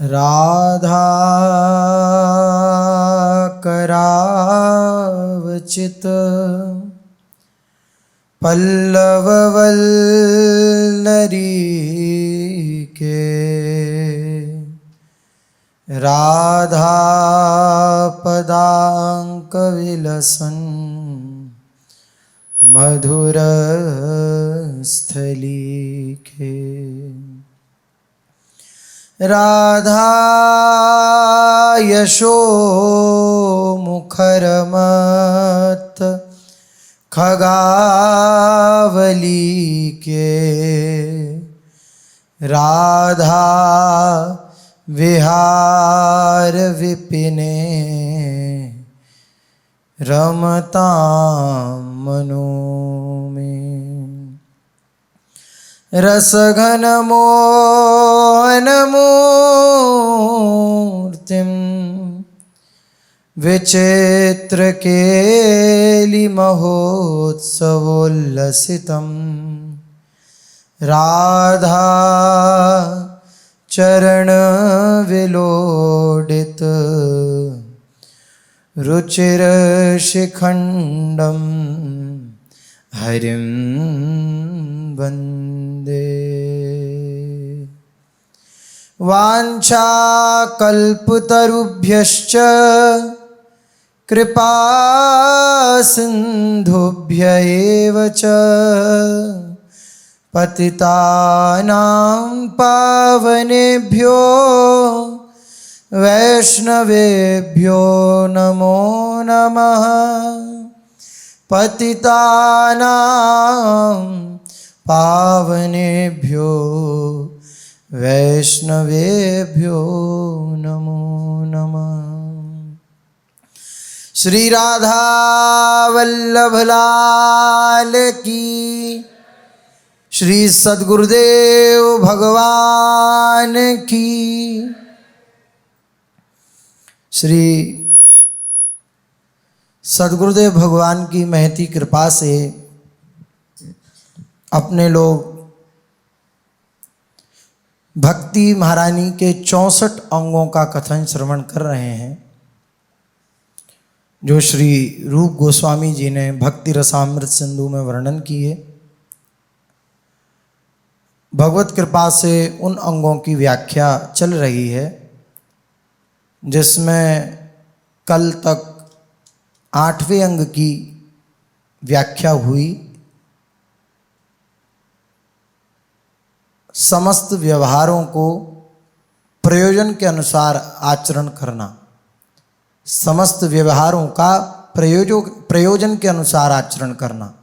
राधा करावचित पल्लववल्लरी के राधा पदांक विलसन मधुर स्थलीके। राधा यशो मुखरमत खगावली के राधा विहार विपिने रमतां मनो में। रसघन मोहन मूर्तिं विचित्र केलि महोत्सवोल्लसितं राधा चरण विलोडित रुचिर शिखंडम हरिं वंदे। वाञ्छाकल्पतरुभ्यश्च कृपा सिन्धुभ्य एव च पतितानां पावनेभ्यो वैष्णवेभ्यो नमो नमः। पतितानां पावनेभ्यो वैष्णवेभ्यो नमो नमः। श्री राधा वल्लभ लाल की, श्री सद्गुरुदेव भगवान की। श्री सद्गुरुदेव भगवान की महती कृपा से अपने लोग भक्ति महारानी के 64 अंगों का कथन श्रवण कर रहे हैं, जो श्री रूप गोस्वामी जी ने भक्ति रसामृत सिंधु में वर्णन किए। भगवत कृपा से उन अंगों की व्याख्या चल रही है, जिसमें कल तक 8वें अंग की व्याख्या हुई। समस्त व्यवहारों को प्रयोजन के अनुसार आचरण करना, समस्त व्यवहारों का प्रयोजन के अनुसार आचरण करना,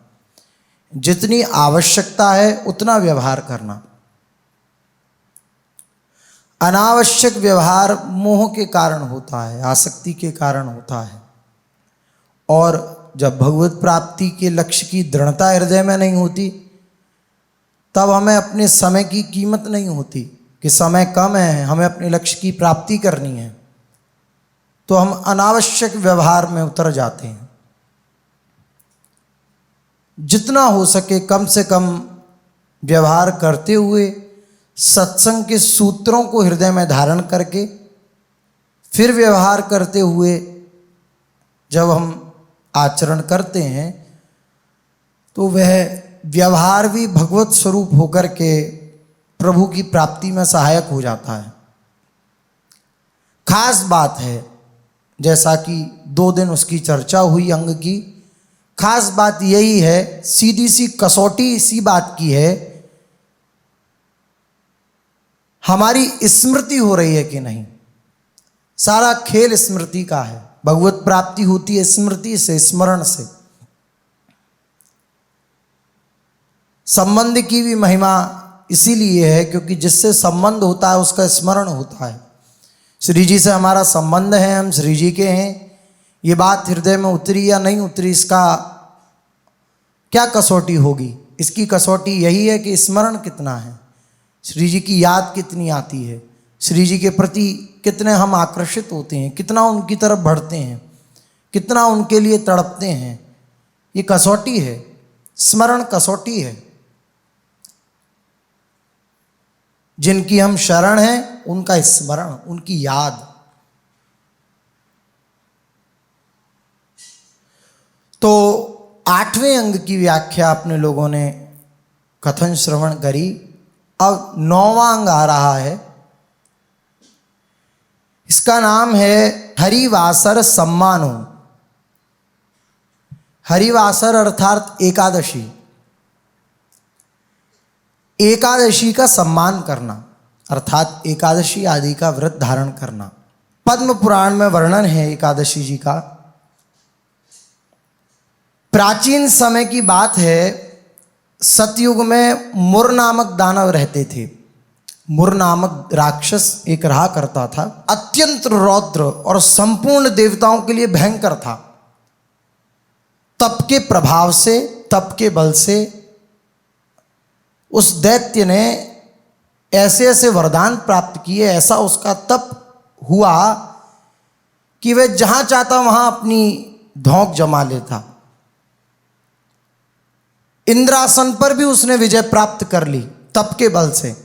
जितनी आवश्यकता है उतना व्यवहार करना। अनावश्यक व्यवहार मोह के कारण होता है, आसक्ति के कारण होता है। और जब भगवत प्राप्ति के लक्ष्य की दृढ़ता हृदय में नहीं होती, तब हमें अपने समय की कीमत नहीं होती कि समय कम है, हमें अपने लक्ष्य की प्राप्ति करनी है, तो हम अनावश्यक व्यवहार में उतर जाते हैं। जितना हो सके कम से कम व्यवहार करते हुए, सत्संग के सूत्रों को हृदय में धारण करके फिर व्यवहार करते हुए जब हम आचरण करते हैं, तो वह व्यवहार भी भगवत स्वरूप होकर के प्रभु की प्राप्ति में सहायक हो जाता है। खास बात है, जैसा कि 2 दिन उसकी चर्चा हुई अंग की, खास बात यही है, सीधी सी कसौटी इसी बात की है, हमारी स्मृति हो रही है कि नहीं। सारा खेल स्मृति का है। भगवत प्राप्ति होती है स्मृति से, स्मरण से। संबंध की भी महिमा इसीलिए है क्योंकि जिससे संबंध होता है उसका स्मरण होता है। श्री जी से हमारा संबंध है, हम श्री जी के हैं, ये बात हृदय में उतरी या नहीं उतरी, इसका क्या कसौटी होगी? इसकी कसौटी यही है कि स्मरण कितना है, श्री जी की याद कितनी आती है, श्री जी के प्रति कितने हम आकर्षित होते हैं, कितना उनकी तरफ बढ़ते हैं, कितना उनके लिए तड़पते हैं। ये कसौटी है, स्मरण कसौटी है। जिनकी हम शरण हैं उनका स्मरण, उनकी याद। तो 8वें अंग की व्याख्या अपने लोगों ने कथन श्रवण करी। अब 9वां अंग आ रहा है, इसका नाम है हरिवासर सम्मानो। हरिवासर अर्थात एकादशी, एकादशी का सम्मान करना अर्थात एकादशी आदि का व्रत धारण करना। पद्म पुराण में वर्णन है एकादशी जी का। प्राचीन समय की बात है, सतयुग में मुर नामक दानव रहते थे। मुर नामक राक्षस एक रहा करता था, अत्यंत रौद्र और संपूर्ण देवताओं के लिए भयंकर था। तप के प्रभाव से, तप के बल से उस दैत्य ने ऐसे ऐसे वरदान प्राप्त किए, ऐसा उसका तप हुआ कि वह जहां चाहता वहां अपनी धौंक जमा लेता। इंद्रासन पर भी उसने विजय प्राप्त कर ली तप के बल से।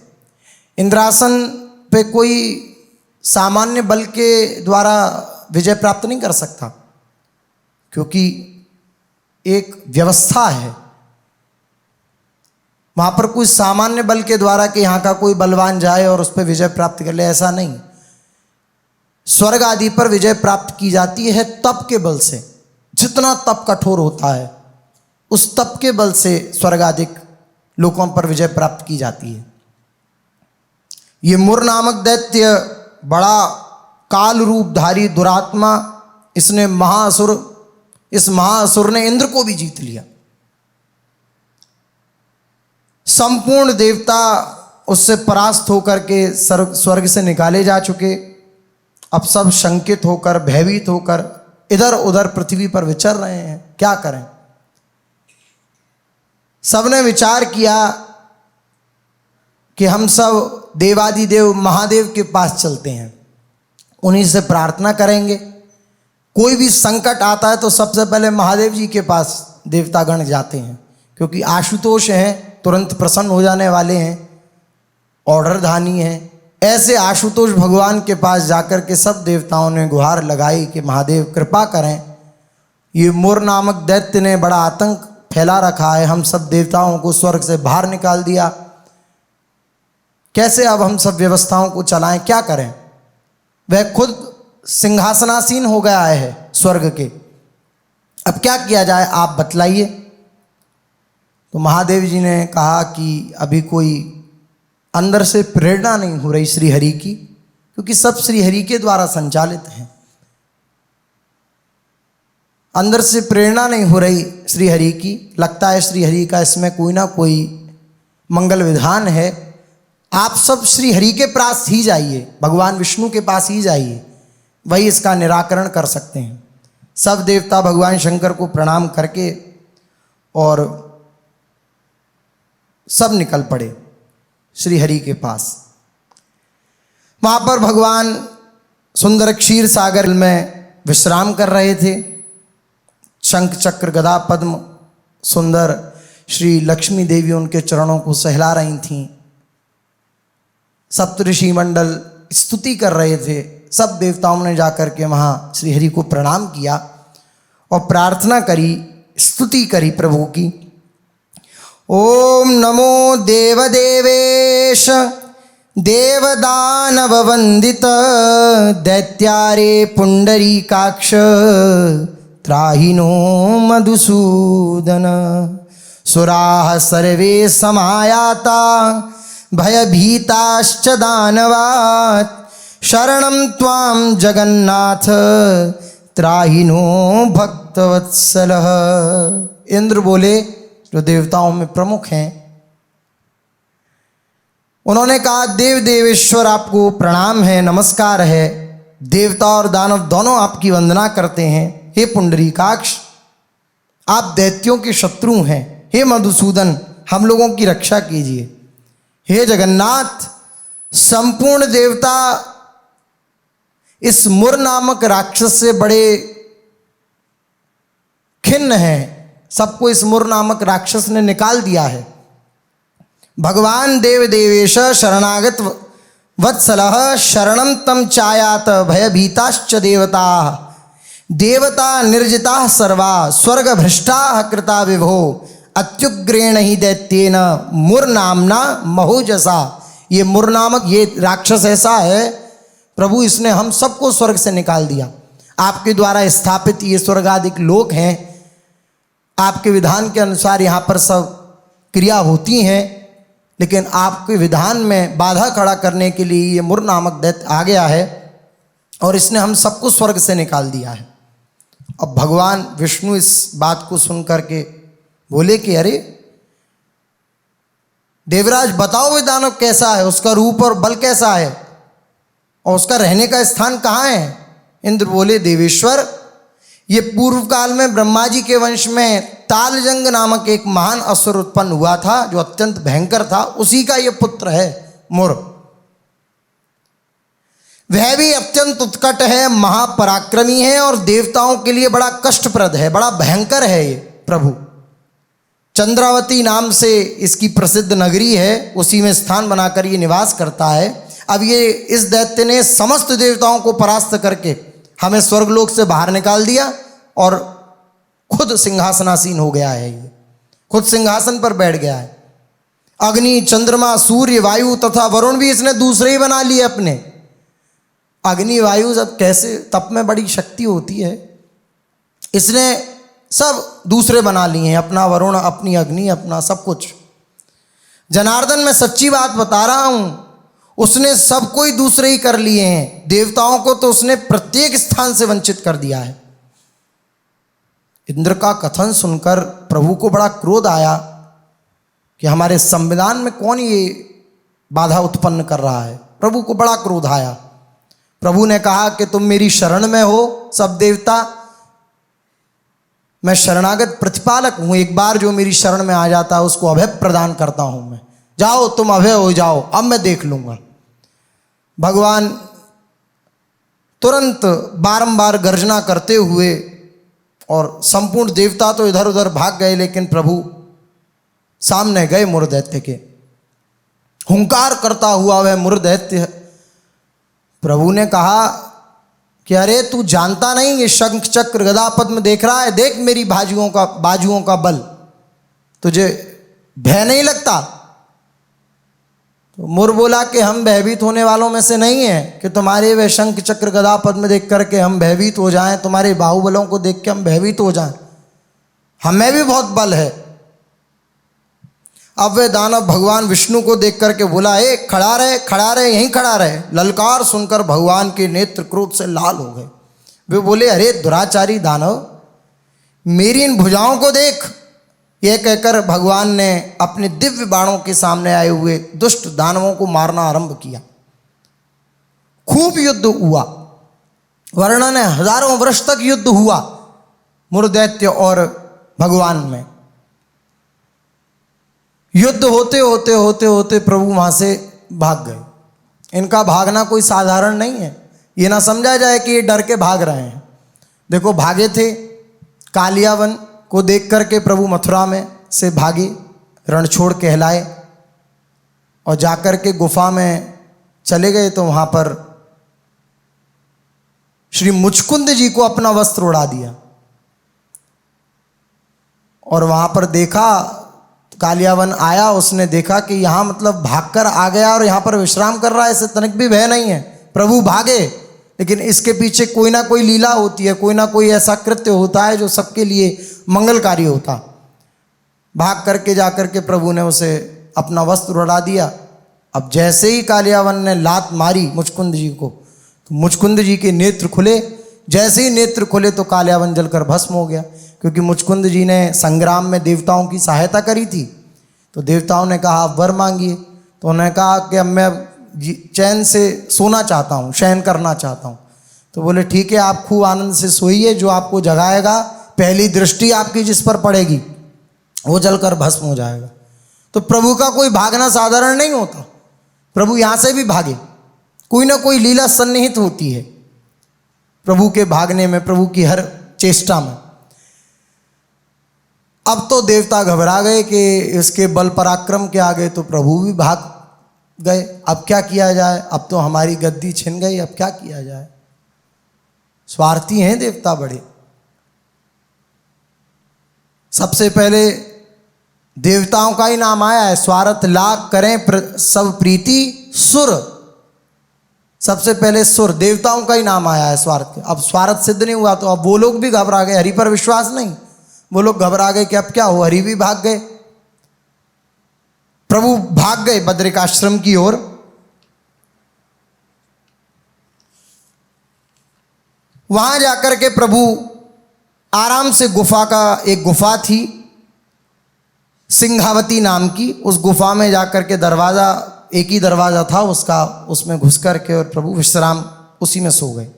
इंद्रासन पे कोई सामान्य बल के द्वारा विजय प्राप्त नहीं कर सकता, क्योंकि एक व्यवस्था है वहां पर। कोई सामान्य बल के द्वारा कि यहाँ का कोई बलवान जाए और उस पर विजय प्राप्त कर ले, ऐसा नहीं। स्वर्ग आदि पर विजय प्राप्त की जाती है तप के बल से। जितना तप कठोर होता है उस तप के बल से स्वर्ग आदि लोकों पर विजय प्राप्त की जाती है। ये मुर नामक दैत्य बड़ा काल रूपधारी दुरात्मा, इसने इस महाअसुर ने इंद्र को भी जीत लिया। संपूर्ण देवता उससे परास्त होकर के स्वर्ग से निकाले जा चुके। अब सब शंकित होकर, भयभीत होकर इधर उधर पृथ्वी पर विचर रहे हैं, क्या करें। सबने विचार किया कि हम सब देवादिदेव महादेव के पास चलते हैं, उन्हीं से प्रार्थना करेंगे। कोई भी संकट आता है तो सबसे पहले महादेव जी के पास देवतागण जाते हैं, क्योंकि आशुतोष हैं, तुरंत प्रसन्न हो जाने वाले हैं, ऑर्डरधानी हैं। ऐसे आशुतोष भगवान के पास जाकर के सब देवताओं ने गुहार लगाई कि महादेव कृपा करें, ये मुर नामक दैत्य ने बड़ा आतंक फैला रखा है, हम सब देवताओं को स्वर्ग से बाहर निकाल दिया, कैसे अब हम सब व्यवस्थाओं को चलाएं, क्या करें। वह खुद सिंहासनासीन हो गया है स्वर्ग के, अब क्या किया जाए, आप बतलाइए। तो महादेव जी ने कहा कि अभी कोई अंदर से प्रेरणा नहीं हो रही श्री हरि की, क्योंकि सब श्री हरि के द्वारा संचालित हैं। अंदर से प्रेरणा नहीं हो रही श्री हरि की, लगता है श्री हरि का इसमें कोई ना कोई मंगल विधान है। आप सब श्री हरि के पास ही जाइए, भगवान विष्णु के पास ही जाइए, वही इसका निराकरण कर सकते हैं। सब देवता भगवान शंकर को प्रणाम करके और सब निकल पड़े श्री हरि के पास। वहाँ पर भगवान सुंदर क्षीर सागर में विश्राम कर रहे थे। शंख चक्र गदा पद्म सुंदर श्री लक्ष्मी देवी उनके चरणों को सहला रही थीं। सप्तऋषि मंडल स्तुति कर रहे थे। सब देवताओं ने जाकर के वहाँ श्री हरि को प्रणाम किया और प्रार्थना करी, स्तुति करी प्रभु की। ओम नमो देवदेवेश देवदानव वंदित दैत्यारे पुंडरीकाक्ष त्राहिनो मधुसूदन सुराः सर्वे समायाता भयभीताश्च दानवात् शरणं त्वां जगन्नाथ त्राहिनो भक्तवत्सलः। इंद्र बोले, जो देवताओं में प्रमुख हैं, उन्होंने कहा देव देवेश्वर आपको प्रणाम है, नमस्कार है। देवता और दानव दोनों आपकी वंदना करते हैं। हे पुंडरीकाक्ष, आप दैत्यों के शत्रु हैं। हे मधुसूदन, हम लोगों की रक्षा कीजिए। हे जगन्नाथ, संपूर्ण देवता इस मुर नामक राक्षस से बड़े खिन्न हैं। सबको इस मुर नामक राक्षस ने निकाल दिया है। भगवान देव देवेश शरणागत वत्सलः शरणं तम चायात भयभीताश्च देवता देवता निर्जिताः सर्वा स्वर्ग भ्रष्टाः कृता विभो अत्युग्रेण ही दैत्येन मुर नामना महोजसा। ये मुर नामक ये राक्षस ऐसा है प्रभु, इसने हम सबको स्वर्ग से निकाल दिया। आपके द्वारा स्थापित ये स्वर्गादिक लोक हैं, आपके विधान के अनुसार यहाँ पर सब क्रिया होती हैं, लेकिन आपके विधान में बाधा खड़ा करने के लिए ये मुर नामक दैत्य आ गया है और इसने हम सबको स्वर्ग से निकाल दिया है। अब भगवान विष्णु इस बात को सुन करके बोले कि अरे देवराज बताओ ये दानव कैसा है, उसका रूप और बल कैसा है और उसका रहने का स्थान कहाँ है। इंद्र बोले देवेश्वर, ये पूर्व काल में ब्रह्मा जी के वंश में तालजंग नामक एक महान असुर उत्पन्न हुआ था जो अत्यंत भयंकर था, उसी का ये पुत्र है मुर। वह भी अत्यंत उत्कट है, महापराक्रमी है और देवताओं के लिए बड़ा कष्टप्रद है, बड़ा भयंकर है ये प्रभु। चंद्रावती नाम से इसकी प्रसिद्ध नगरी है, उसी में स्थान बनाकर ये निवास करता है। अब ये इस दैत्य ने समस्त देवताओं को परास्त करके हमें स्वर्गलोक से बाहर निकाल दिया और खुद सिंहासनासीन हो गया है। ये खुद सिंहासन पर बैठ गया है। अग्नि, चंद्रमा, सूर्य, वायु तथा वरुण भी इसने दूसरे ही बना लिए अपने। अग्नि वायु सब कैसे, तप में बड़ी शक्ति होती है, इसने सब दूसरे बना लिए हैं, अपना वरुण, अपनी अग्नि, अपना सब कुछ। जनार्दन मैं सच्ची बात बता रहा हूं, उसने सब कोई दूसरे ही कर लिए हैं। देवताओं को तो उसने प्रत्येक स्थान से वंचित कर दिया है। इंद्र का कथन सुनकर प्रभु को बड़ा क्रोध आया कि हमारे संविधान में कौन ये बाधा उत्पन्न कर रहा है। प्रभु को बड़ा क्रोध आया। प्रभु ने कहा कि तुम मेरी शरण में हो सब देवता, मैं शरणागत प्रतिपालक हूं। एक बार जो मेरी शरण में आ जाता है उसको अभय प्रदान करता हूं मैं। जाओ तुम अभय हो जाओ, अब मैं देख लूंगा। भगवान तुरंत बारंबार गर्जना करते हुए, और संपूर्ण देवता तो इधर उधर भाग गए, लेकिन प्रभु सामने गए मुर दैत्य के। हुंकार करता हुआ वह मुर दैत्य, प्रभु ने कहा कि अरे तू जानता नहीं, ये शंख चक्र गदा पद्म देख रहा है, देख मेरी बाजुओं का बल, तुझे भय नहीं लगता। तो मुर बोला कि हम भयभीत होने वालों में से नहीं हैं कि तुम्हारे वे शंख चक्र गदा पद्म देख करके हम भयभीत हो जाएं, तुम्हारे बाहुबलों को देख के हम भयभीत हो जाएं, हमें भी बहुत बल है। अब वे दानव भगवान विष्णु को देख करके बोला, ए खड़ा रहे, यहीं खड़ा रहे। ललकार सुनकर भगवान के नेत्र क्रोध से लाल हो गए। वे बोले, अरे दुराचारी दानव, मेरी इन भुजाओं को देख। यह कहकर भगवान ने अपने दिव्य बाणों के सामने आए हुए दुष्ट दानवों को मारना आरंभ किया। खूब युद्ध हुआ, वर्णन है हजारों वर्ष तक युद्ध हुआ मुरदैत्य और भगवान में। युद्ध होते होते होते होते प्रभु वहां से भाग गए। इनका भागना कोई साधारण नहीं है, ये ना समझा जाए कि ये डर के भाग रहे हैं। देखो भागे थे, कालियावन को देख करके प्रभु मथुरा में से भागे, रणछोड़ कहलाए, और जाकर के गुफा में चले गए तो वहां पर श्री मुचकुंद जी को अपना वस्त्र उड़ा दिया। और वहां पर देखा, कालियावन आया, उसने देखा कि यहाँ मतलब भागकर आ गया और यहाँ पर विश्राम कर रहा है, इसे तनिक भी भय नहीं है। प्रभु भागे, लेकिन इसके पीछे कोई ना कोई लीला होती है, कोई ना कोई ऐसा कृत्य होता है जो सबके लिए मंगलकारी होता। भाग करके जा करके प्रभु ने उसे अपना वस्त्र उड़ा दिया। अब जैसे ही कालियावन ने लात मारी मुचकुंद जी को, तो मुचकुंद जी के नेत्र खुले। जैसे ही नेत्र खुले तो कालियावन जलकर भस्म हो गया, क्योंकि मुचकुंद जी ने संग्राम में देवताओं की सहायता करी थी। तो देवताओं ने कहा आप वर मांगिए, तो उन्होंने कहा कि अब मैं चैन से सोना चाहता हूँ, शयन करना चाहता हूँ। तो बोले ठीक है, आप खूब आनंद से सोइए, जो आपको जगाएगा, पहली दृष्टि आपकी जिस पर पड़ेगी वो जलकर भस्म हो जाएगा। तो प्रभु का कोई भागना साधारण नहीं होता। प्रभु यहाँ से भी भागे, कोई ना कोई लीला सन्निहित होती है प्रभु के भागने में, प्रभु की हर चेष्टा में। अब तो देवता घबरा गए कि इसके बल पराक्रम के आगे तो प्रभु भी भाग गए। अब क्या किया जाए, अब तो हमारी गद्दी छिन गई, अब क्या किया जाए। स्वार्थी हैं देवता बड़े। सबसे पहले देवताओं का ही नाम आया है, स्वार्थ लाग करें सब प्रीति सुर। सबसे पहले सुर, देवताओं का ही नाम आया है स्वार्थ। अब स्वार्थ सिद्ध नहीं हुआ तो अब वो लोग भी घबरा गए, हरि पर विश्वास नहीं। वो लोग घबरा गए कि अब क्या हो, हरि भी भाग गए। प्रभु भाग गए बद्रिकाश्रम की ओर। वहां जाकर के प्रभु आराम से गुफा का, एक गुफा थी सिंहावती नाम की, उस गुफा में जाकर के दरवाजा, एक ही दरवाजा था उसका, उसमें घुस करके और प्रभु विश्राम उसी में सो गए।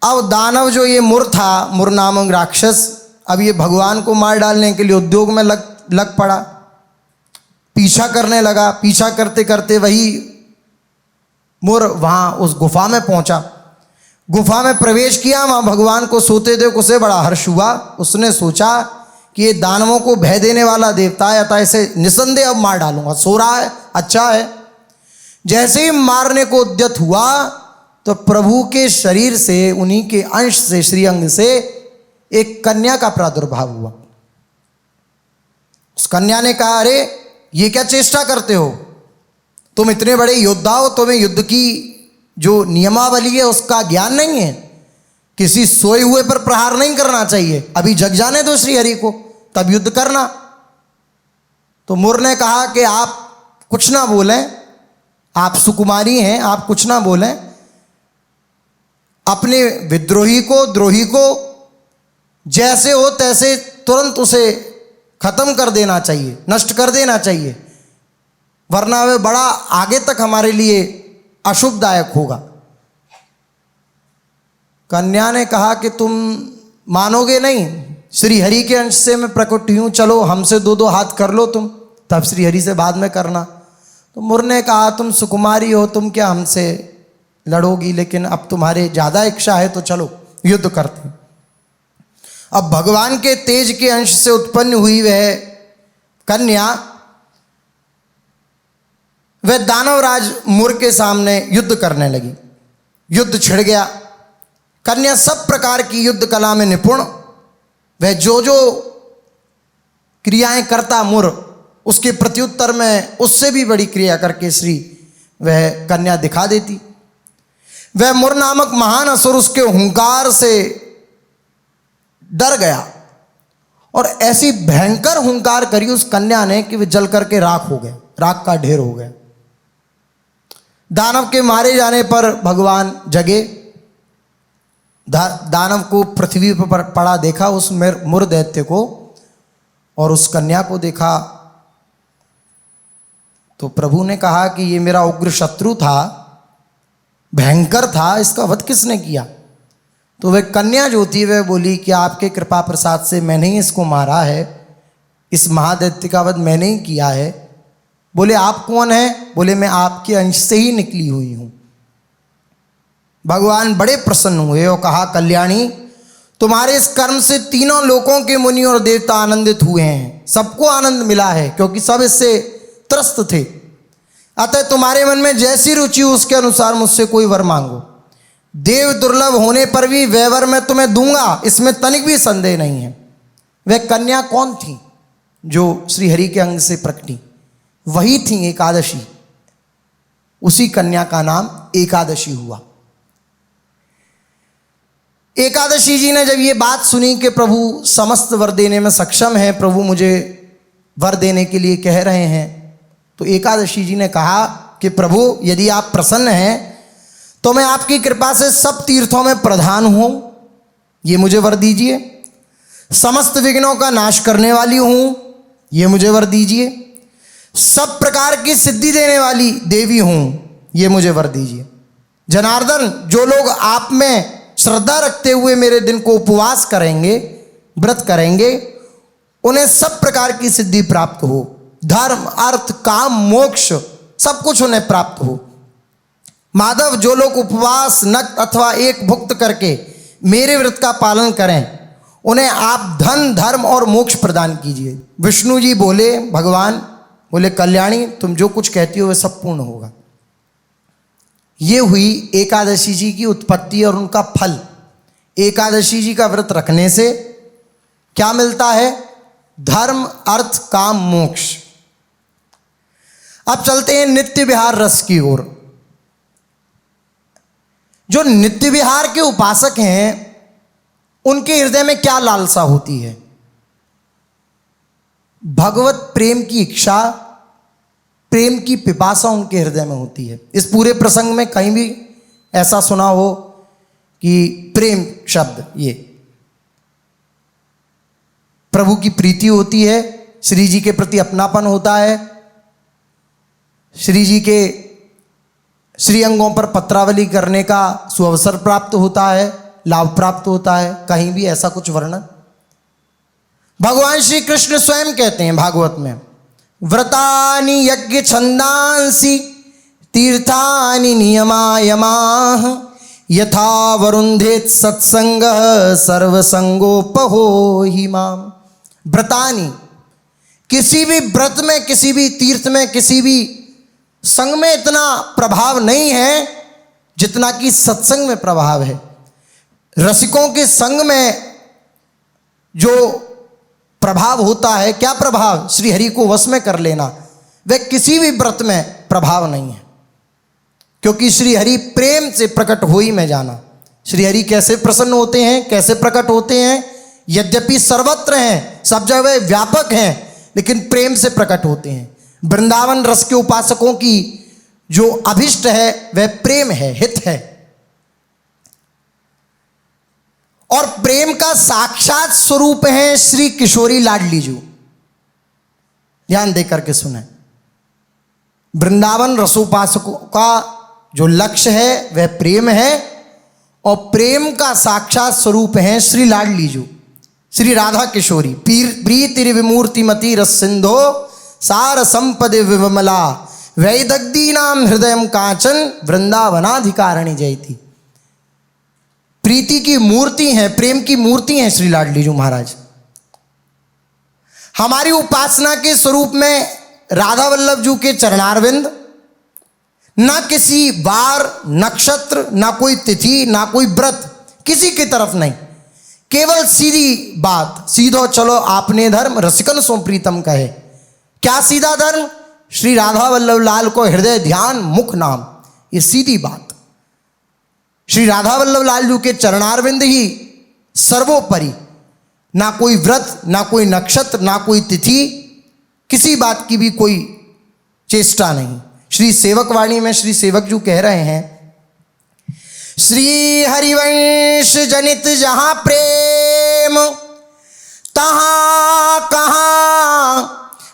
अब दानव जो ये मुर था, मुर नामक राक्षस, अब ये भगवान को मार डालने के लिए उद्योग में लग पड़ा, पीछा करने लगा। पीछा करते करते वही मुर वहां उस गुफा में पहुंचा, गुफा में प्रवेश किया। वहां भगवान को सोते देख उसे बड़ा हर्ष हुआ। उसने सोचा कि ये दानवों को भय देने वाला देवता है, अतः इसे निसंदेह अब मार डालूंगा। सो रहा है, अच्छा है। जैसे ही मारने को उद्यत हुआ तो प्रभु के शरीर से, उन्हीं के अंश से, श्रीअंग से एक कन्या का प्रादुर्भाव हुआ। उस कन्या ने कहा, अरे ये क्या चेष्टा करते हो, तुम इतने बड़े योद्धा हो, तुम्हें युद्ध की जो नियमावली है उसका ज्ञान नहीं है। किसी सोए हुए पर प्रहार नहीं करना चाहिए, अभी जग जाने दो श्री हरि को, तब युद्ध करना। तो मुर ने कहा कि आप कुछ ना बोलें, आप सुकुमारी हैं, आप कुछ ना बोलें। अपने विद्रोही को, द्रोही को जैसे हो तैसे तुरंत उसे खत्म कर देना चाहिए, नष्ट कर देना चाहिए, वरना वह बड़ा आगे तक हमारे लिए अशुभदायक होगा। कन्या ने कहा कि तुम मानोगे नहीं, श्री हरि के अंश से मैं प्रकट हूं, चलो हमसे दो दो हाथ कर लो तुम, तब श्री हरि से बाद में करना। तो मुर ने कहा, तुम सुकुमारी हो, तुम क्या हमसे लड़ोगी, लेकिन अब तुम्हारे ज्यादा इच्छा है तो चलो युद्ध करते। अब भगवान के तेज के अंश से उत्पन्न हुई वह कन्या, वह दानवराज मुर के सामने युद्ध करने लगी। युद्ध छिड़ गया। कन्या सब प्रकार की युद्ध कला में निपुण, वह जो जो क्रियाएं करता मुर, उसके प्रत्युत्तर में उससे भी बड़ी क्रिया करके श्री वह कन्या दिखा देती। वह मुर नामक महान असुर उसके हुंकार से डर गया और ऐसी भयंकर हुंकार करी उस कन्या ने कि वह जल करके राख हो गए, राख का ढेर हो गया। दानव के मारे जाने पर भगवान जगे, दानव को पृथ्वी पर पड़ा देखा, उस मुर दैत्य को और उस कन्या को देखा। तो प्रभु ने कहा कि ये मेरा उग्र शत्रु था, भयंकर था, इसका वध किसने किया। तो वह कन्या जो थी वह बोली कि आपके कृपा प्रसाद से मैंने ही इसको मारा है, इस महादैत्य का वध मैंने ही किया है। बोले आप कौन हैं? बोले मैं आपके अंश से ही निकली हुई हूं। भगवान बड़े प्रसन्न हुए और कहा, कल्याणी तुम्हारे इस कर्म से तीनों लोकों के मुनि और देवता आनंदित हुए हैं, सबको आनंद मिला है क्योंकि सब इससे त्रस्त थे। अतः तुम्हारे मन में जैसी रुचि हो उसके अनुसार मुझसे कोई वर मांगो। देव दुर्लभ होने पर भी वह वर मैं तुम्हें दूंगा, इसमें तनिक भी संदेह नहीं है। वह कन्या कौन थी जो श्री हरि के अंग से प्रकटी? वही थी एकादशी। उसी कन्या का नाम एकादशी हुआ। एकादशी जी ने जब ये बात सुनी कि प्रभु समस्त वर देने में सक्षम है, प्रभु मुझे वर देने के लिए कह रहे हैं, तो एकादशी जी ने कहा कि प्रभु यदि आप प्रसन्न हैं तो मैं आपकी कृपा से सब तीर्थों में प्रधान हूं, ये मुझे वर दीजिए। समस्त विघ्नों का नाश करने वाली हूं, ये मुझे वर दीजिए। सब प्रकार की सिद्धि देने वाली देवी हूं, ये मुझे वर दीजिए। जनार्दन, जो लोग आप में श्रद्धा रखते हुए मेरे दिन को उपवास करेंगे, व्रत करेंगे, उन्हें सब प्रकार की सिद्धि प्राप्त हो। धर्म, अर्थ, काम, मोक्ष सब कुछ उन्हें प्राप्त हो। माधव, जो लोग उपवास, नक्त अथवा एक भुक्त करके मेरे व्रत का पालन करें, उन्हें आप धन, धर्म और मोक्ष प्रदान कीजिए। विष्णु जी बोले, भगवान बोले, कल्याणी तुम जो कुछ कहती हो वह सब पूर्ण होगा। ये हुई एकादशी जी की उत्पत्ति और उनका फल। एकादशी जी का व्रत रखने से क्या मिलता है? धर्म, अर्थ, काम, मोक्ष। अब चलते हैं नित्य विहार रस की ओर। जो नित्य विहार के उपासक हैं उनके हृदय में क्या लालसा होती है? भगवत प्रेम की इच्छा, प्रेम की पिपासा उनके हृदय में होती है। इस पूरे प्रसंग में कहीं भी ऐसा सुना हो कि प्रेम शब्द, ये प्रभु की प्रीति होती है, श्री जी के प्रति अपनापन होता है, श्री जी के श्री अंगों पर पत्रावली करने का सुअवसर प्राप्त होता है, लाभ प्राप्त होता है। कहीं भी ऐसा कुछ वर्णन? भगवान श्री कृष्ण स्वयं कहते हैं भागवत में, व्रतानि यज्ञ छंदांसि तीर्थानि नियमायमाः यथा वरुंधेत सत्संग सर्वसंगोपहो हि माम। व्रतानि, किसी भी व्रत में, किसी भी तीर्थ में, किसी भी संग में इतना प्रभाव नहीं है जितना कि सत्संग में प्रभाव है। रसिकों के संग में जो प्रभाव होता है, क्या प्रभाव? श्री हरि को वश में कर लेना। वह किसी भी व्रत में प्रभाव नहीं है, क्योंकि श्री हरि प्रेम से प्रकट हो ही में जाना। श्री हरि कैसे प्रसन्न होते हैं, कैसे प्रकट होते हैं? यद्यपि सर्वत्र हैं, सब जगह व्यापक हैं, लेकिन प्रेम से प्रकट होते हैं। वृंदावन रस के उपासकों की जो अभिष्ट है वह प्रेम है, हित है। और प्रेम का साक्षात स्वरूप है श्री किशोरी लाडली जी। ध्यान देकर के सुने, वृंदावन रसोपासकों का जो लक्ष्य है वह प्रेम है, और प्रेम का साक्षात स्वरूप है श्री लाडली जी, श्री राधा किशोरी। प्रीति विमूर्तिमती रस सिंधो सार संपदे विमला वैदग्धी नाम हृदय कांचन वृंदावनाधिकारिणी जयती। प्रीति की मूर्ति है, प्रेम की मूर्ति है श्री लाडली जी महाराज। हमारी उपासना के स्वरूप में राधा वल्लभ जी के चरणारविंद, ना किसी वार नक्षत्र, ना कोई तिथि, ना कोई व्रत, किसी की तरफ नहीं, केवल सीधी बात, सीधो चलो आपने धर्म रसिकन सो प्रीतम कहे। क्या सीधा धर्म? श्री राधा वल्लभ लाल को हृदय ध्यान मुख नाम, ये सीधी बात। श्री राधा वल्लभ लाल जी के चरणारविंद ही सर्वोपरि, ना कोई व्रत, ना कोई नक्षत्र, ना कोई तिथि, किसी बात की भी कोई चेष्टा नहीं। श्री सेवक वाणी में श्री सेवक जी कह रहे हैं, श्री हरिवंश जनित जहां प्रेम तहां कहां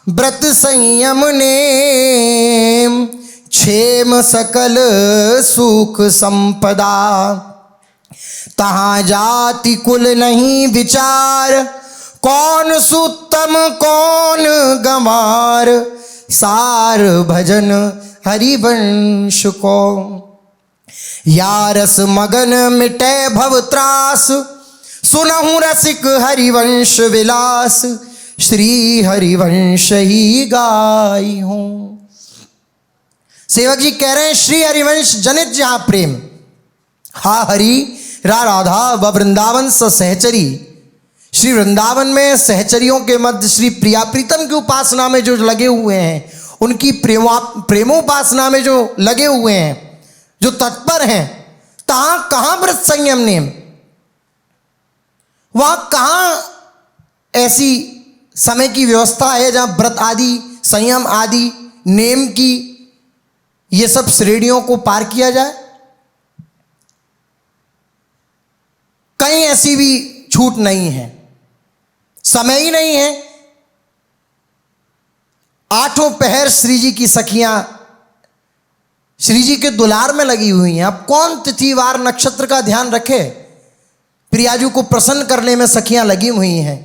व्रत संयम नेम क्षेम सकल सुख संपदा तहां जाति कुल नहीं विचार कौन सुत्तम कौन गंवार सार भजन हरिवंश को या रस मगन मिटे भव त्रास सुनहु रसिक हरिवंश विलास श्री हरिवंश ही गाई हूं। सेवक जी कह रहे हैं श्री हरिवंश जनित जहां प्रेम, हा हरि रा राधा व वृंदावन सहचरी। श्री वृंदावन में सहचरियों के मध्य श्री प्रिया प्रीतम की उपासना में जो लगे हुए हैं, उनकी प्रेमोपासना में जो लगे हुए हैं, जो तत्पर हैं, तहां कहां व्रत संयम नेम, वहां कहां ऐसी समय की व्यवस्था है जहां व्रत आदि, संयम आदि, नेम की ये सब श्रेणियों को पार किया जाए। कहीं ऐसी भी छूट नहीं है, समय ही नहीं है। आठों पहर श्री जी की सखियां श्री जी के दुलार में लगी हुई हैं। अब कौन तिथिवार नक्षत्र का ध्यान रखे? प्रियाजू को प्रसन्न करने में सखियां लगी हुई हैं।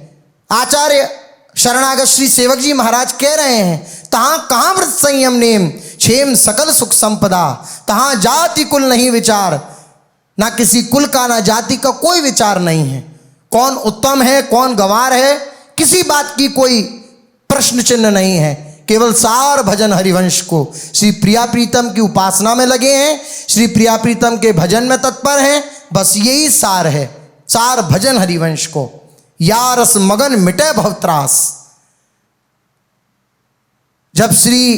आचार्य शरणागत श्री सेवक जी महाराज कह रहे हैं, तहां कहां व्रत संयम नेम क्षेम सकल सुख संपदा, तहां जाति कुल नहीं विचार, ना किसी कुल का ना जाति का कोई विचार नहीं है। कौन उत्तम है, कौन गंवार है, किसी बात की कोई प्रश्न चिन्ह नहीं है। केवल सार भजन हरिवंश को श्री प्रिया प्रीतम की उपासना में लगे हैं, श्री प्रिया प्रीतम के भजन में तत्पर हैं। बस यही सार है, सार भजन हरिवंश को। या रस मगन मिटे भवत्रास। जब श्री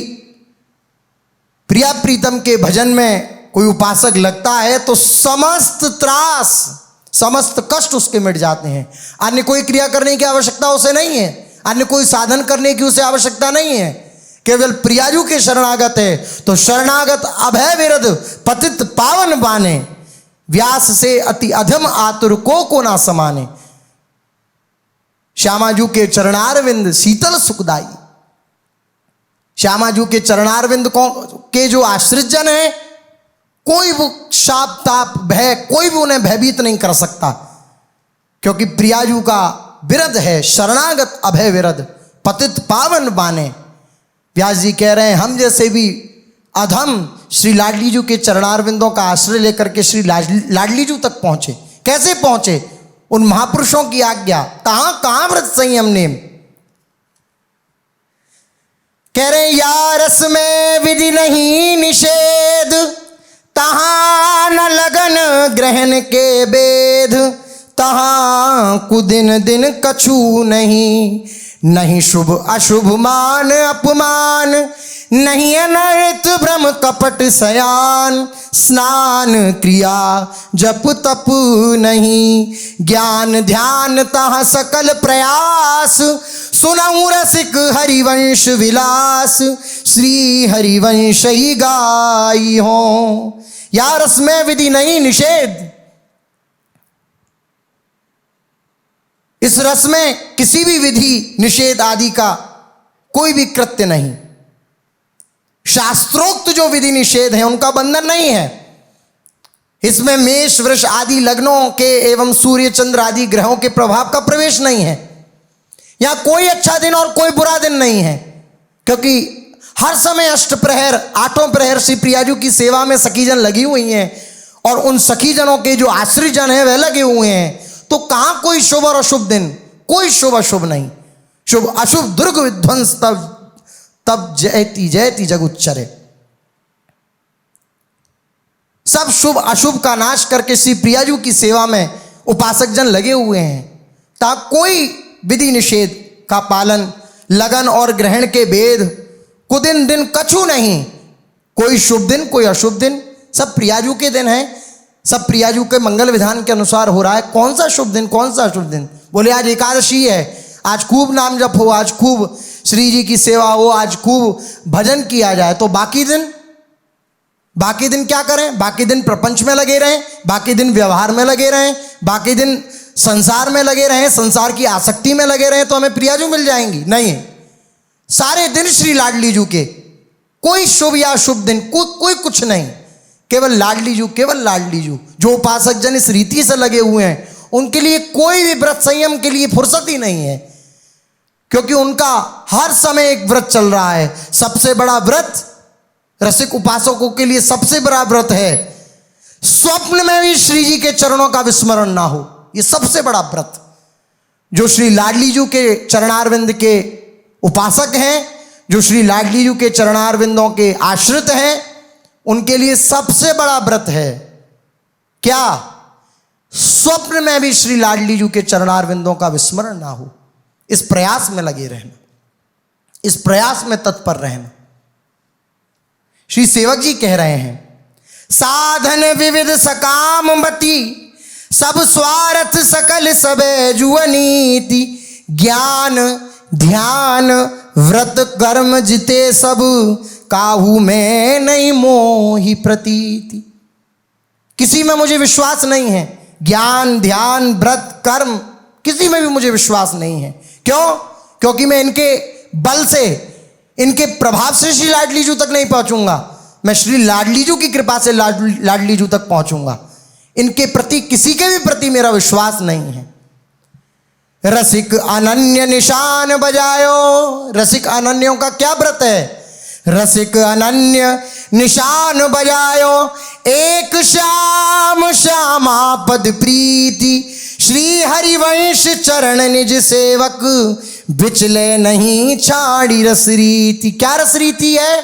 प्रिया प्रीतम के भजन में कोई उपासक लगता है तो समस्त त्रास, समस्त कष्ट उसके मिट जाते हैं। अन्य कोई क्रिया करने की आवश्यकता उसे नहीं है, अन्य कोई साधन करने की उसे आवश्यकता नहीं है। केवल प्रियाजू के शरणागत है तो शरणागत अभय विरद पतित पावन बाने। व्यास से अति अधम आतुर को ना समाने। श्यामाजू के चरणारविंद शीतल सुखदाई। श्यामाजू के चरणारविंद के जो आश्रित जन है, कोई वो शाप ताप भय, कोई भी उन्हें भयभीत नहीं कर सकता, क्योंकि प्रियाजू का विरद है। शरणागत अभय विरद पतित पावन बाने। व्यास जी कह रहे हैं हम जैसे भी अधम श्री लाडली जू के चरणारविंदों का आश्रय लेकर के श्री लाडली जू तक पहुंचे। कैसे पहुंचे? उन महापुरुषों की आज्ञा। कहां व्रत संयम नेम। कह रहे या रस में विधि नहीं निषेध, तहां न लगन ग्रहण के बेद। तहां कुदिन दिन कछु नहीं, नहीं शुभ अशुभ मान अपमान। नहीं अनर्थ भ्रम कपट सयान, स्नान क्रिया जप तप नहीं। ज्ञान ध्यान तह सकल प्रयास, सुनऊं रसिक हरिवंश विलास। श्री हरिवंश ही गाई हो। या रस में विधि नहीं निषेध। इस रस में किसी भी विधि निषेध आदि का कोई भी कृत्य नहीं। शास्त्रोक्त जो विधि निषेध है उनका बंधन नहीं है। इसमें मेष वृष आदि लग्नों के एवं सूर्य चंद्र आदि ग्रहों के प्रभाव का प्रवेश नहीं है। यहां कोई अच्छा दिन और कोई बुरा दिन नहीं है, क्योंकि हर समय अष्ट प्रहर आठों प्रहर श्री प्रियाजू की सेवा में सखीजन लगी हुई हैं और उन सखीजनों के जो आश्रित जन हैं वह लगे हुए हैं। तो कहां कोई शुभ और अशुभ दिन? कोई शुभ अशुभ नहीं। शुभ अशुभ दुर्ग विध्वंस तब जयति जयति जग उच्चरे। सब शुभ अशुभ का नाश करके श्री प्रियाजू की सेवा में उपासक जन लगे हुए हैं। ताकि कोई विधि निषेध का पालन, लगन और ग्रहण के भेद, कुदिन दिन कछु नहीं। कोई शुभ दिन कोई अशुभ दिन, सब प्रियाजू के दिन है। सब प्रियाजू के मंगल विधान के अनुसार हो रहा है। कौन सा शुभ दिन, कौन सा अशुभ दिन? बोले आज एकादशी है, आज खूब नाम जप हो, आज खूब श्री जी की सेवा हो, आज खूब भजन किया जाए। तो बाकी दिन क्या करें? बाकी दिन प्रपंच में लगे रहें, बाकी दिन व्यवहार में लगे रहें, बाकी दिन संसार में लगे रहें, संसार की आसक्ति में लगे रहें तो हमें प्रियाजू मिल जाएंगी? नहीं। सारे दिन श्री लाडली जू के, कोई शुभ या अशुभ दिन कोई कुछ नहीं। केवल लाडली जू, केवल लाडली जू। जो उपासक जन इस रीति से लगे हुए हैं उनके लिए कोई भी व्रत संयम के लिए फुर्सत ही नहीं है, क्योंकि उनका हर समय एक व्रत चल रहा है। सबसे बड़ा व्रत रसिक उपासकों के लिए सबसे बड़ा व्रत है स्वप्न में भी श्री जी के चरणों का विस्मरण ना हो। ये सबसे बड़ा व्रत जो श्री लाडली जू के चरणारविंद के उपासक हैं, जो श्री लाडली जू के चरणारविंदों के आश्रित हैं, उनके लिए सबसे बड़ा व्रत है। क्या? स्वप्न में भी श्री लाडली जू के चरणारविंदों का विस्मरण ना हो। इस प्रयास में लगे रहना, इस प्रयास में तत्पर रहना। श्री सेवक जी कह रहे हैं साधन विविध सकाम मति, सब स्वार्थ सकल सबे जुअनीति। ज्ञान ध्यान व्रत कर्म जिते सब, काहू में नहीं मोहि प्रतीति। किसी में मुझे विश्वास नहीं है। ज्ञान ध्यान व्रत कर्म किसी में भी मुझे विश्वास नहीं है। क्यों? क्योंकि मैं इनके बल से, इनके प्रभाव से श्री लाडली जू तक नहीं पहुंचूंगा। मैं श्री लाडली जू की कृपा से लाडली जू तक पहुंचूंगा। इनके प्रति, किसी के भी प्रति मेरा विश्वास नहीं है। रसिक अनन्य निशान बजायो। रसिक अनन्यों का क्या व्रत है? रसिक अनन्य निशान बजायो, एक श्याम श्यामा पद प्रीति। श्री हरिवंश चरण निज सेवक, बिचले नहीं छाड़ी रस रीति। क्या रस रीति है?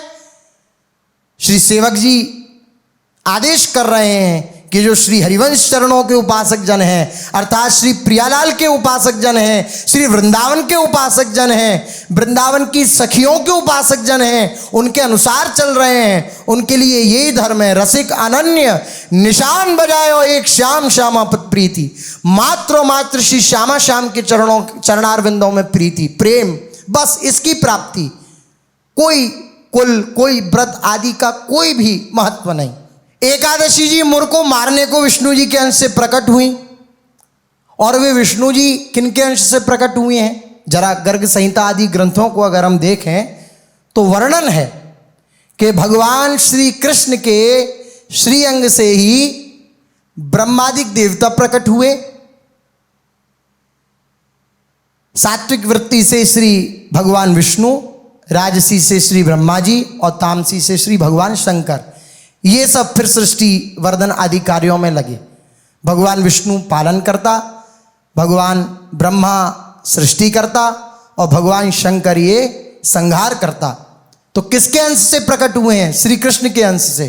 श्री सेवक जी आदेश कर रहे हैं कि जो श्री हरिवंश चरणों के उपासक जन हैं, अर्थात श्री प्रियालाल के उपासक जन हैं, श्री वृंदावन के उपासक जन हैं, वृंदावन की सखियों के उपासक जन हैं, उनके अनुसार चल रहे हैं, उनके लिए यही धर्म है। रसिक अनन्य निशान बजायो एक श्याम श्यामा पद प्रीति। मात्र मात्र श्री श्यामा श्याम के चरणारविंदों में प्रीति, प्रेम, बस इसकी प्राप्ति। कोई कुल, कोई व्रत आदि का कोई भी महत्व नहीं। एकादशी जी मुर को मारने को विष्णु जी के अंश से प्रकट हुई, और वे विष्णु जी किनके अंश से प्रकट हुए हैं? जरा गर्ग संहिता आदि ग्रंथों को अगर हम देखें तो वर्णन है कि भगवान श्री कृष्ण के श्री अंग से ही ब्रह्मादिक देवता प्रकट हुए, सात्विक वृत्ति से श्री भगवान विष्णु, राजसी से श्री ब्रह्मा जी और तामसी से श्री भगवान शंकर। ये सब फिर सृष्टि वर्धन आदि कार्यों में लगे। भगवान विष्णु पालन करता, भगवान ब्रह्मा सृष्टि करता और भगवान शंकर ये संहार करता। तो किसके अंश से प्रकट हुए हैं? श्री कृष्ण के अंश से।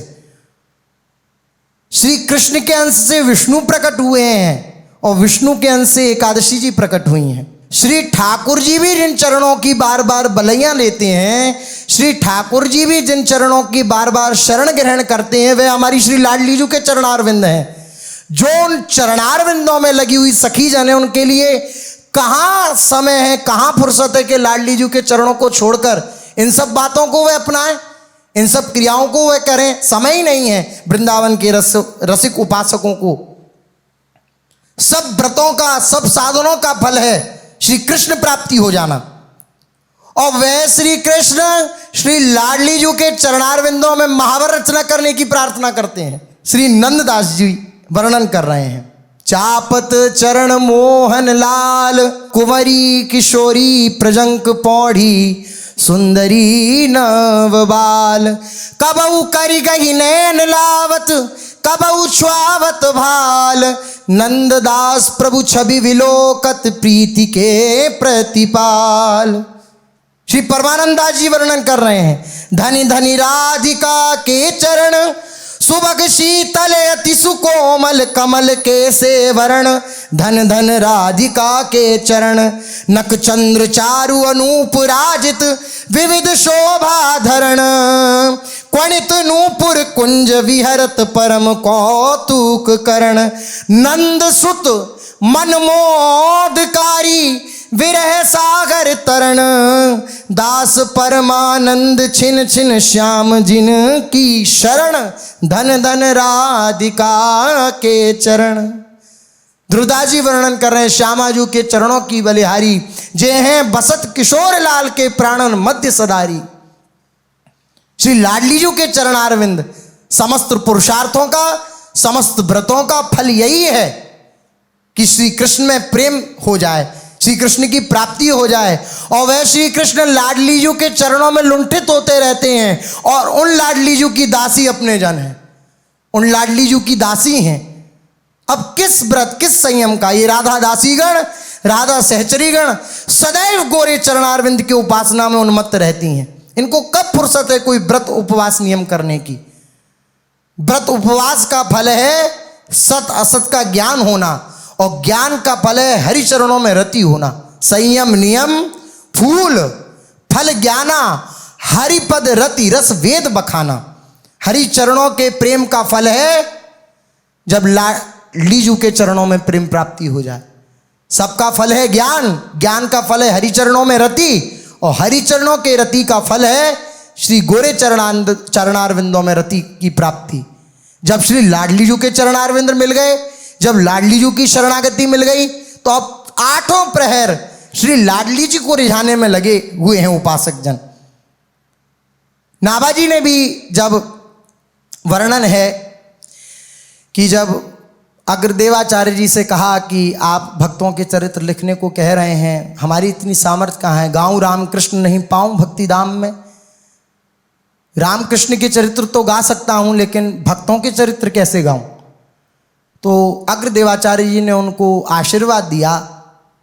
श्री कृष्ण के अंश से विष्णु प्रकट हुए हैं और विष्णु के अंश से एकादशी जी प्रकट हुई हैं। श्री ठाकुर जी भी जिन चरणों की बार बार बलैया लेते हैं, श्री ठाकुर जी भी जिन चरणों की बार बार शरण ग्रहण करते हैं, वे हमारी श्री लाडली जी के चरणारविंद हैं। जो उन चरणारविंदों में लगी हुई सखी जन है, उनके लिए कहाँ समय है, कहाँ फुर्सत है कि लाडली जी के चरणों को छोड़कर इन सब बातों को वे अपनाएं, इन सब क्रियाओं को वे करें। समय ही नहीं है वृंदावन के रसिक उपासकों को। सब व्रतों का, सब साधनों का फल है श्री कृष्ण प्राप्ति हो जाना, और वह श्री कृष्ण श्री लाडली जी के चरणारविंदों में महावर रचना करने की प्रार्थना करते हैं। श्री नंददास जी वर्णन कर रहे हैं। चापत चरण मोहन लाल, कुंवरी किशोरी प्रजंक पौढ़ी, सुंदरी नव बाल, कबऊ करी गही नैन लावत, कबऊ छुआवत भाल, नंददास प्रभु छवि विलोकत, प्रीति के प्रतिपाल। श्री परमानंद दास जी वर्णन कर रहे हैं। धनी धनी राधिका के चरण, सुभग शीतल अति सुकोमल, कमल के सेवरण, धन धन राधिका के चरण, नक चंद्र चारु अनूप राजित, विविध शोभा धरण, क्वणित नूपुर कुंज विहरत, परम कौतुक करण, नंद सुत मनमोदकारी, विरह सागर तरण, दास परमानंद छिन छिन श्याम जिन की शरण, धन धन राधिका के चरण। ध्रुवदास जी वर्णन कर रहे हैं श्यामाजू के चरणों की बलिहारी, जे हैं बसत किशोर लाल के प्राणन मध्य सदारी। श्री लाडली जी के चरणारविंद समस्त पुरुषार्थों का, समस्त व्रतों का फल यही है कि श्री कृष्ण में प्रेम हो जाए, श्री कृष्ण की प्राप्ति हो जाए। और वह श्री कृष्ण लाडली जी के चरणों में लुंठित होते रहते हैं, और उन लाडली जी की दासी अपने जन हैं, उन लाडली जी की दासी हैं। अब किस व्रत, किस संयम का? ये राधा दासीगण, राधा सहचरीगण सदैव गोरे चरणारविंद के उपासना में उन्मत्त रहती हैं। इनको कब फुर्सत है कोई व्रत उपवास नियम करने की? व्रत उपवास का फल है सत असत का ज्ञान होना, और ज्ञान का फल है हरि चरणों में रति होना। संयम नियम फूल फल ज्ञाना, हरिपद रति रस वेद बखाना। हरि चरणों के प्रेम का फल है जब लाडली के चरणों में प्रेम प्राप्ति हो जाए। सबका फल है ज्ञान, ज्ञान का फल है हरि चरणों में रति, और हरि चरणों के रति का फल है श्री गोरे चरणारविंदों में रति की प्राप्ति। जब श्री लाडली जी के चरणारविंद मिल गए, जब लाडली जी की शरणागति मिल गई, तो अब आठों प्रहर श्री लाडली जी को रिझाने में लगे हुए हैं उपासक जन। नाभाजी ने भी जब वर्णन है कि जब अग्रदेवाचार्य जी से कहा कि आप भक्तों के चरित्र लिखने को कह रहे हैं, हमारी इतनी सामर्थ्य कहाँ है, गाऊं रामकृष्ण नहीं पाऊं भक्ति धाम में। रामकृष्ण के चरित्र तो गा सकता हूं, लेकिन भक्तों के चरित्र कैसे गाऊं? तो अग्रदेवाचार्य जी ने उनको आशीर्वाद दिया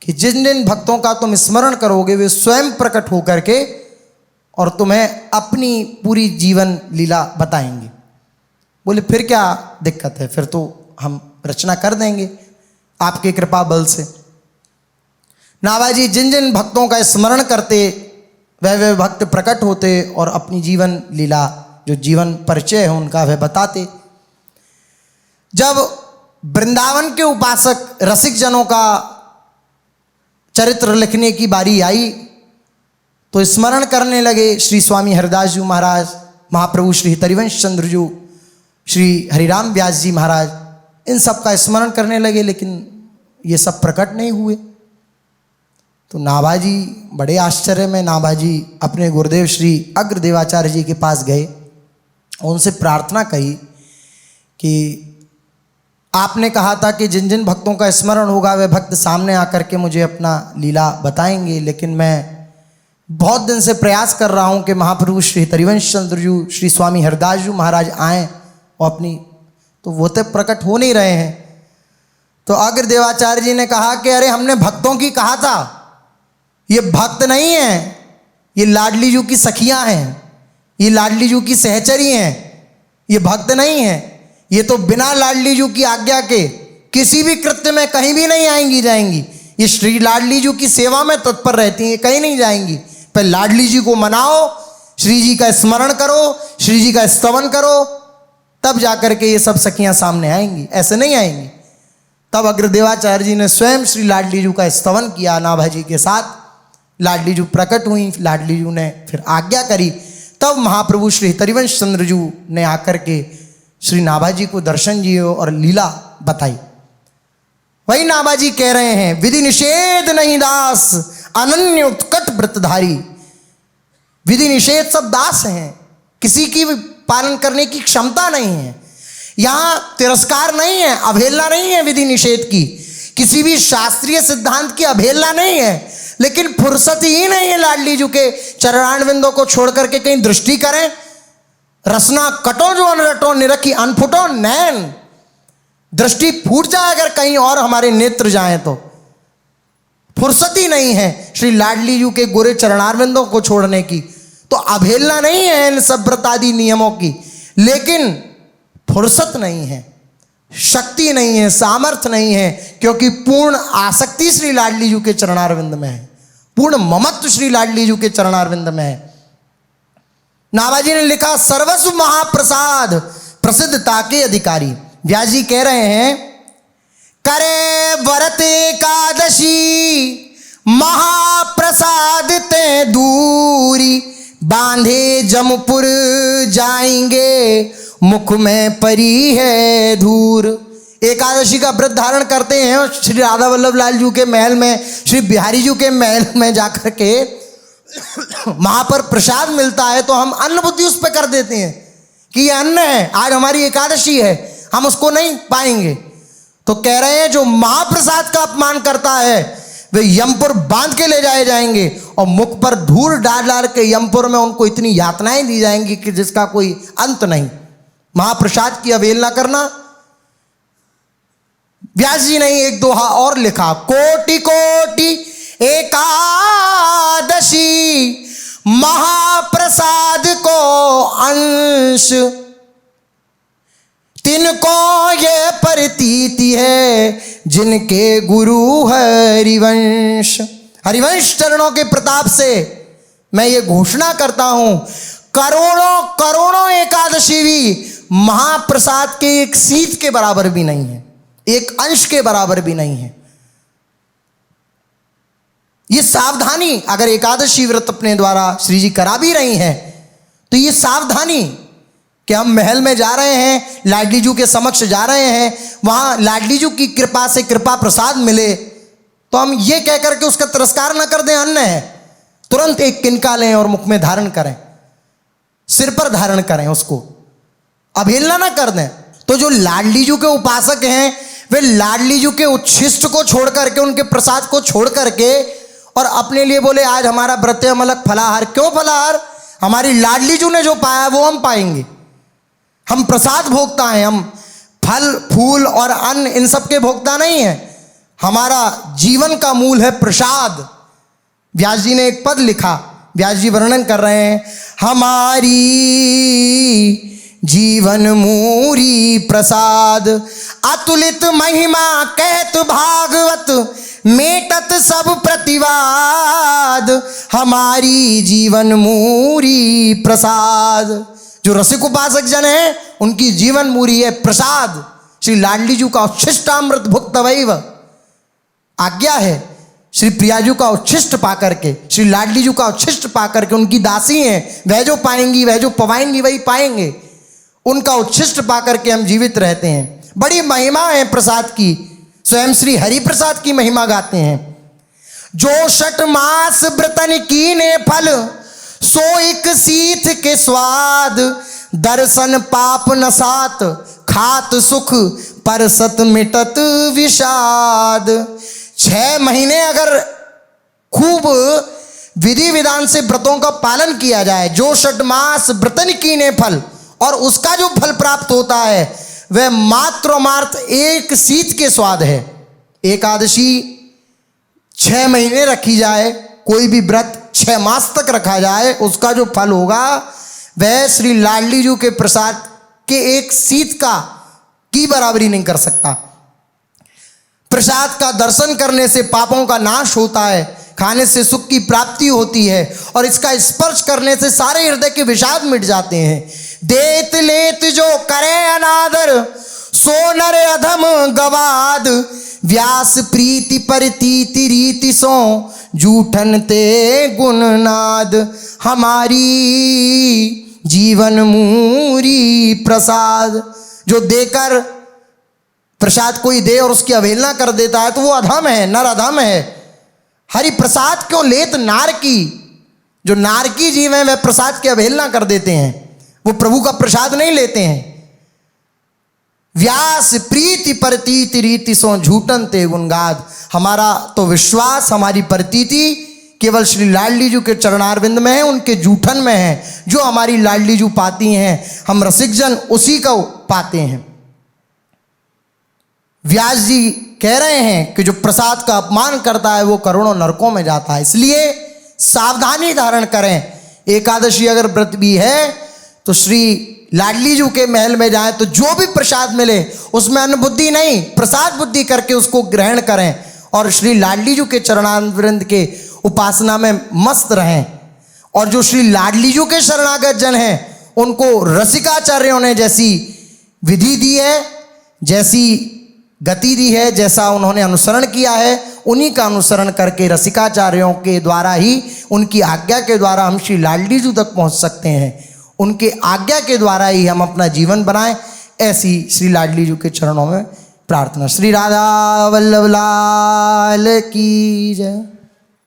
कि जिन जिन भक्तों का तुम स्मरण करोगे वे स्वयं प्रकट होकर के और तुम्हें अपनी पूरी जीवन लीला बताएंगे। बोले फिर क्या दिक्कत है, फिर तो हम रचना कर देंगे आपके कृपा बल से। नाभाजी जिन जिन भक्तों का स्मरण करते वह भक्त प्रकट होते और अपनी जीवन लीला जो जीवन परिचय है उनका वह बताते। जब वृंदावन के उपासक रसिक जनों का चरित्र लिखने की बारी आई तो स्मरण करने लगे श्री स्वामी हरिदास जी महाराज, महाप्रभु श्री हरिवंश चंद्र जी, श्री हरिराम व्यास जी महाराज, इन सब का स्मरण करने लगे, लेकिन ये सब प्रकट नहीं हुए। तो नाभाजी बड़े आश्चर्य में नाभाजी अपने गुरुदेव श्री अग्रदेवाचार्य जी के पास गए और उनसे प्रार्थना कही कि आपने कहा था कि जिन जिन भक्तों का स्मरण होगा वे भक्त सामने आकर के मुझे अपना लीला बताएंगे, लेकिन मैं बहुत दिन से प्रयास कर रहा हूं कि महाप्रभु श्री हरिवंश चंद्र जी, श्री स्वामी हरिदास जी महाराज आएँ और अपनी, तो वो तो प्रकट हो नहीं रहे हैं। तो अग्रदेवाचार्य जी ने कहा कि अरे हमने भक्तों की कहा था, ये भक्त नहीं है, ये लाडली जू की सखियां हैं, ये लाडली जू की सहचरी हैं, ये भक्त नहीं है। ये तो बिना लाडली जू की आज्ञा के किसी भी कृत्य में कहीं भी नहीं आएंगी जाएंगी। ये श्री लाडली जू की सेवा में तत्पर रहती हैं, कहीं नहीं जाएंगी। पर लाडली जी को मनाओ, श्री जी का स्मरण करो, श्री जी का स्तवन करो, तब जाकर के ये सब सखियां सामने आएंगी, ऐसे नहीं आएंगी। तब अग्रदेवाचार्य जी ने स्वयं श्री लाडली जू का स्तवन किया नाभाजी के साथ। लाडली जू प्रकट हुई, लाडली जू ने फिर आज्ञा करी, तब महाप्रभु श्री हरिवंश चंद्र जू ने आकर के श्री नाभाजी को दर्शन दिए और लीला बताई। वही नाभाजी कह रहे हैं, विधि निषेध नहीं दास अनन्य उत्कट व्रतधारी। विधि निषेध सब दास हैं, किसी की भी पालन करने की क्षमता नहीं है। यहां तिरस्कार नहीं है, अवहेलना नहीं है विधि निषेध की, किसी भी शास्त्रीय सिद्धांत की अवहेलना नहीं है, लेकिन फुर्सत ही नहीं है लाडली जू के चरणारविंदों को छोड़ करके कहीं दृष्टि करें। रसना कटो जो अनरटो निरखी अनफुटो नैन, दृष्टि फूट जाए अगर कहीं और हमारे नेत्र जाएं तो फुर्सत ही नहीं है श्री लाडली जू के गोरे चरणारविंदों को छोड़ने की। तो अवहेलना नहीं है इन सब व्रतादि नियमों की, लेकिन फुर्सत नहीं है, शक्ति नहीं है, सामर्थ्य नहीं है, क्योंकि पूर्ण आसक्ति श्री लाडली जू के चरणारविंद में है, पूर्ण ममत्व श्री लाडली जू के चरणारविंद में है। नाभाजी ने लिखा, सर्वस्व महाप्रसाद प्रसिद्धता के अधिकारी। व्यास जी कह रहे हैं, करे व्रत एकादशी महाप्रसाद ते दूरी, बांधे जमपुर जाएंगे मुख में परी है धूर। एकादशी का व्रत धारण करते हैं और श्री राधा वल्लभ लाल जी के महल में, श्री बिहारी जी के महल में जाकर के वहां पर प्रसाद मिलता है तो हम अन्न बुद्धि उस पर कर देते हैं कि ये अन्न है, आज हमारी एकादशी है, हम उसको नहीं पाएंगे। तो कह रहे हैं जो महाप्रसाद का अपमान करता है वे यमपुर बांध के ले जाए जाएंगे और मुख पर धूल डाल डाल के यमपुर में उनको इतनी यातनाएं दी जाएंगी कि जिसका कोई अंत नहीं। महाप्रसाद की अवहेलना करना। व्यास जी ने एक दोहा और लिखा, कोटि कोटि एकादशी महाप्रसाद को अंश, तिनको ये प्रतीति है जिनके गुरु हरिवंश। हरिवंश चरणों के प्रताप से मैं ये घोषणा करता हूं, करोड़ों करोड़ों एकादशी भी महाप्रसाद के एक सीध के बराबर भी नहीं है, एक अंश के बराबर भी नहीं है। ये सावधानी, अगर एकादशी व्रत अपने द्वारा श्री जी करा भी रही हैं तो ये सावधानी कि हम महल में जा रहे हैं, लाडली जू के समक्ष जा रहे हैं, वहां लाडली जू की कृपा से कृपा प्रसाद मिले, तो हम ये कह करके उसका तिरस्कार न कर दें, अन्न है, तुरंत एक किनका लें और मुख में धारण करें, सिर पर धारण करें, उसको अवहेलना ना कर दें। तो जो लाडली जू के उपासक हैं वे लाडली जू के उच्छिष्ट को छोड़ करके, उनके प्रसाद को छोड़ करके और अपने लिए बोले आज हमारा व्रत हम अलग फलाहार। क्यों फलाहार? हमारी लाडली जू ने जो पाया वो हम पाएंगे। हम प्रसाद भोगता है, हम फल फूल और अन्न इन सब के भोक्ता नहीं है। हमारा जीवन का मूल है प्रसाद। व्यास जी ने एक पद लिखा, व्यास जी वर्णन कर रहे हैं, हमारी जीवन मूरी प्रसाद, अतुलित महिमा कहत भागवत, मेटत सब प्रतिवाद, हमारी जीवन मूरी प्रसाद। जो रसिक उपासक जन है उनकी जीवन मूरी है प्रसाद। श्री लाडली जी का उच्छिष्टामृत भुक्तवैव आज्ञा है। श्री प्रियाजू का उच्छिष्ट पा करके, श्री लाडली जी का उच्छिष्ट पा करके, उनकी दासी हैं, वह जो पाएंगी, वह जो पवाएंगी वही पाएंगे। उनका उच्छिष्ट पा करके हम जीवित रहते हैं। बड़ी महिमा है प्रसाद की। स्वयं श्री हरि प्रसाद की महिमा गाते हैं। जो षट मास व्रतन कीने फल, सो एक सीथ के स्वाद, दर्शन पाप नसात, खात सुख परसत मिटत विषाद। 6 महीने अगर खूब विधि विधान से व्रतों का पालन किया जाए, जो षट मास व्रतन कीने फल, और उसका जो फल प्राप्त होता है वह मात्र मात्र एक सीत के स्वाद है। एकादशी 6 महीने रखी जाए, कोई भी व्रत 6 मास तक रखा जाए, उसका जो फल होगा वह श्री लाडली जी के प्रसाद के एक सीत का की बराबरी नहीं कर सकता। प्रसाद का दर्शन करने से पापों का नाश होता है, खाने से सुख की प्राप्ति होती है, और इसका स्पर्श करने से सारे हृदय के विषाद मिट जाते हैं। देत लेत जो करे अनादर, सो नर अधम गवाद, व्यास प्रीति परतीति रीति सो, जूठन ते गुणनाद, हमारी जीवन मूरी प्रसाद। जो देकर प्रसाद कोई दे और उसकी अवहेलना कर देता है तो वो अधम है, नर अधम है। हरि प्रसाद क्यों लेत नार की, जो नारकी जीव हैं वह प्रसाद की अवहेलना कर देते हैं, वो प्रभु का प्रसाद नहीं लेते हैं। व्यास प्रीति परतीति रीति सो, झूठन ते गुणगाद। हमारा तो विश्वास, हमारी प्रतीति केवल श्री लाडली जी के चरणारविंद में है, उनके जूठन में है। जो हमारी लाडली जी पाती हैं, हम रसिक जन उसी को पाते हैं। व्यास जी कह रहे हैं कि जो प्रसाद का अपमान करता है वो करोड़ों नरकों में जाता है। इसलिए सावधानी धारण करें। एकादशी अगर व्रत भी है तो श्री लाडली जी के महल में जाएं तो जो भी प्रसाद मिले उसमें अन्न बुद्धि नहीं, प्रसाद बुद्धि करके उसको ग्रहण करें और श्री लाडली जी के चरणारविंद के उपासना में मस्त रहें। और जो श्री लाडली जी के शरणागत जन हैं उनको रसिकाचार्यों ने जैसी विधि दी है, जैसी गति दी है, जैसा उन्होंने अनुसरण किया है, उन्हीं का अनुसरण करके रसिकाचार्यों के द्वारा ही, उनकी आज्ञा के द्वारा हम श्री लाडली जी तक पहुंच सकते हैं। उनके आज्ञा के द्वारा ही हम अपना जीवन बनाएं, ऐसी श्री लाडली जी के चरणों में प्रार्थना। श्री राधा वल्लभ लाल की जय।